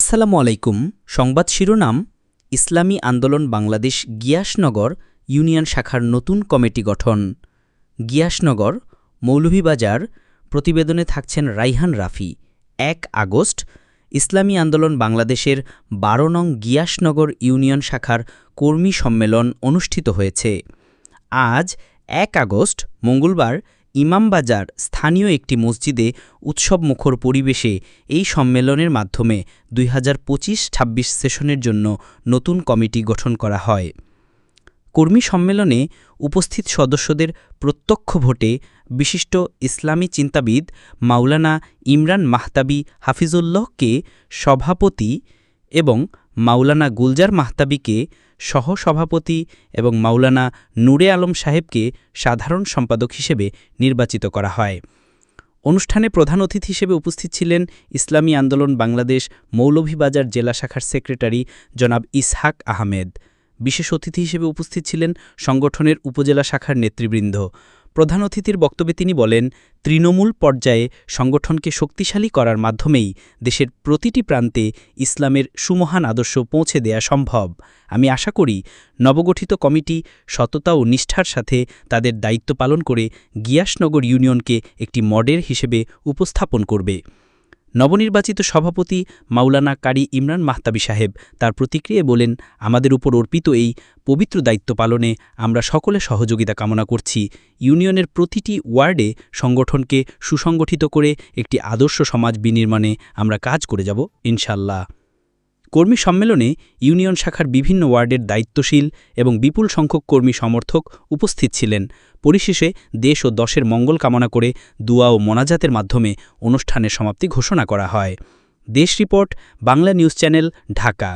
আসসালামু আলাইকুম। সংবাদ শিরোনাম: ইসলামী আন্দোলন বাংলাদেশ গিয়াসনগর ইউনিয়ন শাখার নতুন কমিটি গঠন। গিয়াসনগর, মৌলভীবাজার। প্রতিবেদনে থাকছেন রাইহান রাফি। ১ আগস্ট ইসলামী আন্দোলন বাংলাদেশের ১২ নং গিয়াসনগর ইউনিয়ন শাখার কর্মী সম্মেলন অনুষ্ঠিত হয়েছে। আজ ১ আগস্ট মঙ্গলবার ইমামবাজার স্থানীয় একটি মসজিদে উৎসবমুখর পরিবেশে এই সম্মেলনের মাধ্যমে ২০২৫-২৬ সেশনের জন্য নতুন কমিটি গঠন করা হয়। কর্মী সম্মেলনে উপস্থিত সদস্যদের প্রত্যক্ষ ভোটে বিশিষ্ট ইসলামী চিন্তাবিদ মাওলানা ইমরান মাহতাবী হাফিজুল্লাহকে সভাপতি এবং মাওলানা গুলজার মাহতাবীকে সহসভাপতি এবং মাওলানা নূরে আলম সাহেবকে সাধারণ সম্পাদক হিসেবে নির্বাচিত করা হয়। অনুষ্ঠানে প্রধান অতিথি হিসেবে উপস্থিত ছিলেন ইসলামী আন্দোলন বাংলাদেশ মৌলভীবাজার জেলা শাখার সেক্রেটারি জনাব ইসহাক আহমেদ। বিশেষ অতিথি হিসেবে উপস্থিত ছিলেন সংগঠনের উপজেলা শাখার নেতৃবৃন্দ। প্রধান অতিথির বক্তব্যে তিনি বলেন, তৃণমূল পর্যায়ে সংগঠনকে শক্তিশালী করার মাধ্যমেই দেশের প্রতিটি প্রান্তে ইসলামের সুমহান আদর্শ পৌঁছে দেয়া সম্ভব। আমি আশা করি নবগঠিত কমিটি সততা ও নিষ্ঠার সাথে তাদের দায়িত্ব পালন করে গিয়াসনগর ইউনিয়নকে একটি মডেল হিসেবে উপস্থাপন করবে। নবনির্বাচিত সভাপতি মাওলানা কারি ইমরান মাহতাবী সাহেব তার প্রতিক্রিয়ায় বলেন, আমাদের উপর অর্পিত এই পবিত্র দায়িত্ব পালনে আমরা সকলে সহযোগিতা কামনা করছি। ইউনিয়নের প্রতিটি ওয়ার্ডে সংগঠনকে সুসংগঠিত করে একটি আদর্শ সমাজ বিনির্মাণে আমরা কাজ করে যাব ইনশাল্লাহ। কর্মী সম্মেলনে ইউনিয়ন শাখার বিভিন্ন ওয়ার্ডের দায়িত্বশীল এবং বিপুল সংখ্যক কর্মী সমর্থক উপস্থিত ছিলেন। পরিশেষে দেশ ও দশের মঙ্গল কামনা করে দুয়া ও মোনাজাতের মাধ্যমে অনুষ্ঠানের সমাপ্তি ঘোষণা করা হয়। দেশ report, Bangla news channel, Dhaka.